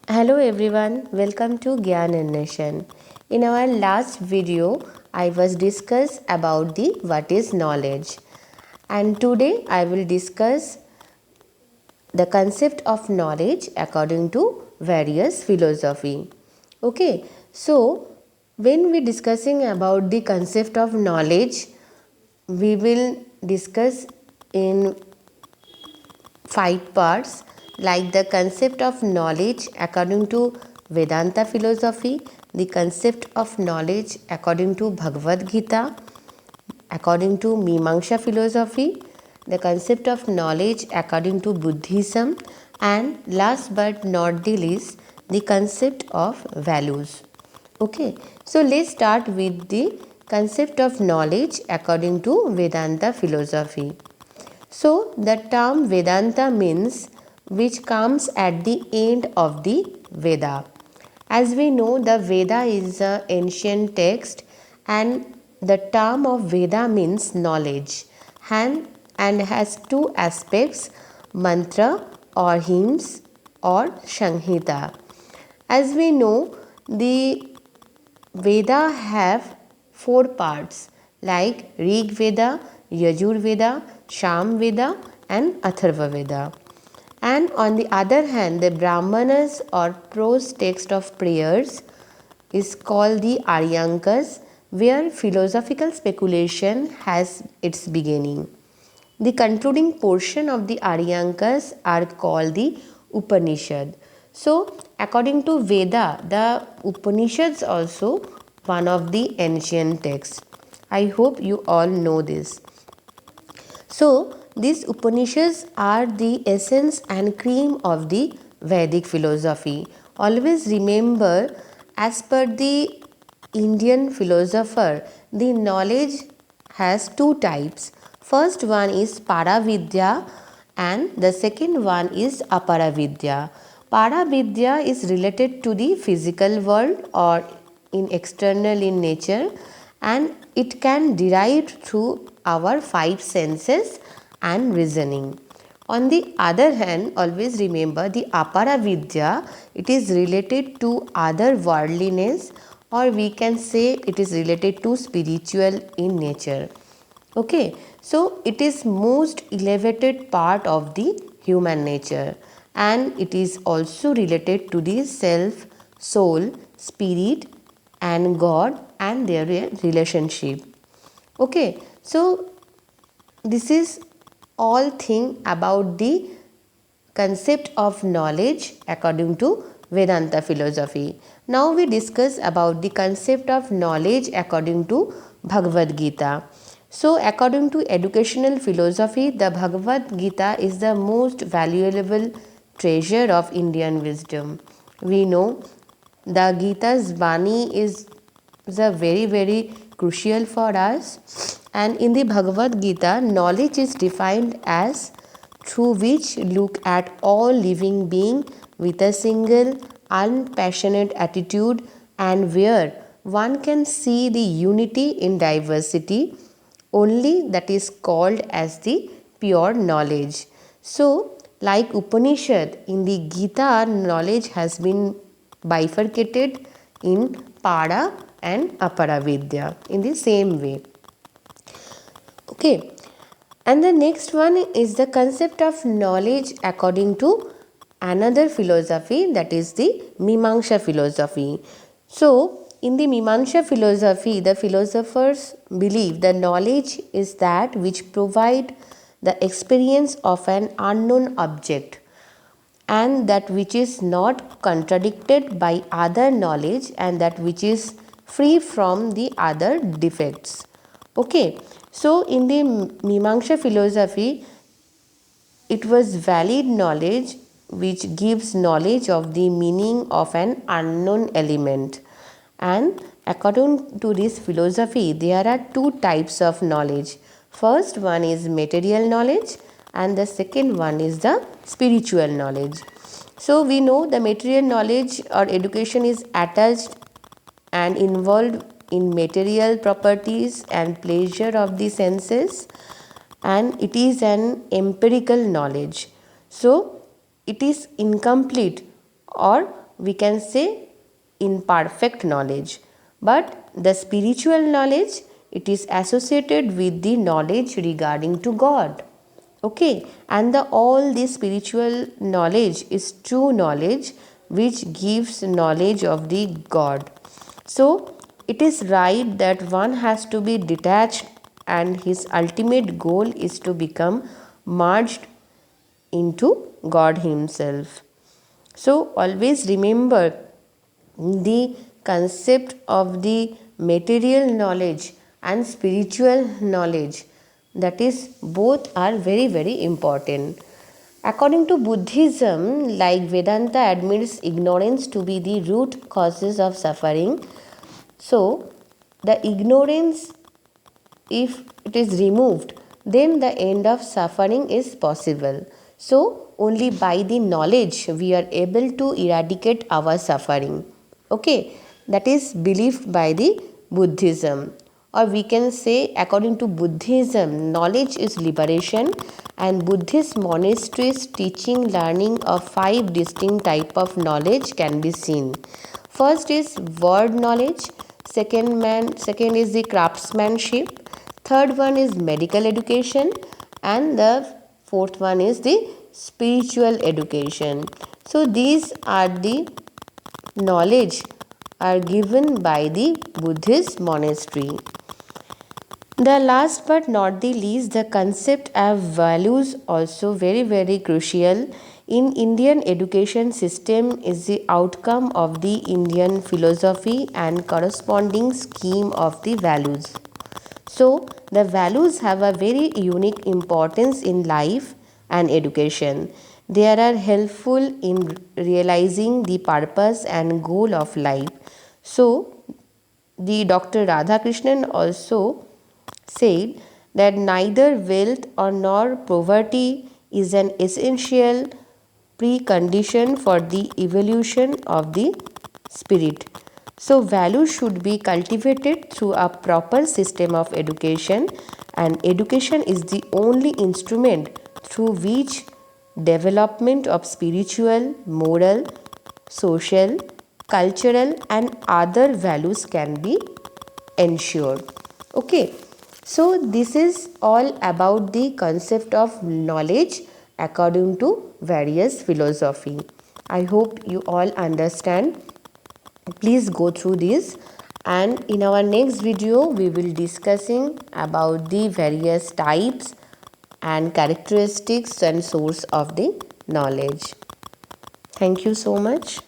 Hello everyone, welcome to Gyananweshan. In our last video, I was discuss about the what is knowledge, and today I will discuss the concept of knowledge according to various philosophy. Okay, so when we discussing about the concept of knowledge, we will discuss in 5 parts, like the concept of knowledge according to Vedanta philosophy, the concept of knowledge according to Bhagawad Geeta, according to Mimans Philosophy, the concept of knowledge according to Buddhism, and last but not the least, the concept of values. Okay, so let's start with the concept of knowledge according to Vedanta philosophy. So, the term Vedanta means which comes at the end of the Veda. As we know, the Veda is an ancient text, and the term of Veda means knowledge and has two aspects, mantra or hymns or Shanghita. As we know, the Veda have 4 parts like Rig Veda, Yajur Veda, Sham Veda and Atharva Veda. And on the other hand, the Brahmanas or prose text of prayers is called the Aryankas, where philosophical speculation has its beginning. The concluding portion of the Aryankas are called the Upanishad. So, according to Veda, the Upanishads also one of the ancient texts. I hope you all know this. So, these Upanishads are the essence and cream of the Vedic philosophy. Always remember, as per the Indian philosopher, the knowledge has 2 types. First one is Paravidya and the second one is Aparavidya. Paravidya is related to the physical world or in external in nature, and it can derive through our 5 senses and reasoning. On the other hand, always remember the Aparavidya, it is related to other worldliness, or we can say it is related to spiritual in nature. Okay, so it is most elevated part of the human nature, and it is also related to the self, soul, spirit and God and their relationship. Okay, so this is all thing about the concept of knowledge according to Vedanta philosophy. Now we discuss about the concept of knowledge according to Bhagavad Geeta. So according to educational philosophy, the Bhagavad Geeta is the most valuable treasure of Indian wisdom. We know the Gita's Bani is a very crucial for us, and in the Bhagavad Gita, knowledge is defined as through which look at all living being with a single unpassionate attitude, and where one can see the unity in diversity, only that is called as the pure knowledge. So, like Upanishad, in the Gita, knowledge has been bifurcated in Para and Aparavidya in the same way. Okay, and the next one is the concept of knowledge according to another philosophy, that is the Mimamsa philosophy. So, in the Mimamsa philosophy, the philosophers believe the knowledge is that which provide the experience of an unknown object, and that which is not contradicted by other knowledge, and that which is free from the other defects. Okay, so in the Mimamsa philosophy, it was valid knowledge which gives knowledge of the meaning of an unknown element. And according to this philosophy, there are 2 types of knowledge. First one is material knowledge, and the second one is the spiritual knowledge. So we know the material knowledge or education is attached and involved in material properties and pleasure of the senses, and it is an empirical knowledge. So it is incomplete or we can say imperfect knowledge. But the spiritual knowledge, it is associated with the knowledge regarding to God. Okay, and all the spiritual knowledge is true knowledge which gives knowledge of the God. So it is right that one has to be detached and his ultimate goal is to become merged into God Himself. So always remember the concept of the material knowledge and spiritual knowledge, that is both are very important. According to Buddhism, like Vedanta admits ignorance to be the root causes of suffering. So the ignorance, if it is removed, then the end of suffering is possible. So only by the knowledge we are able to eradicate our suffering. Okay, that is believed by the Buddhism. Or we can say, according to Buddhism, knowledge is liberation, and Buddhist monasteries teaching learning of 5 distinct type of knowledge can be seen. First is word knowledge, second is the craftsmanship, third one is medical education, and the fourth one is the spiritual education. So these are the knowledge are given by the Buddhist monastery. The last but not the least, the concept of values also very crucial in Indian education system is the outcome of the Indian philosophy and corresponding scheme of the values. So the values have a very unique importance in life and education. They are helpful in realizing the purpose and goal of life. So the Dr. Radhakrishnan also said that neither wealth or nor poverty is an essential precondition for the evolution of the spirit. So values should be cultivated through a proper system of education, and education is the only instrument through which development of spiritual, moral, social, cultural and other values can be ensured. Okay, so this is all about the concept of knowledge according to various philosophy. I hope you all understand. Please go through this, and in our next video we will discussing about the various types and characteristics and source of the knowledge. Thank you so much.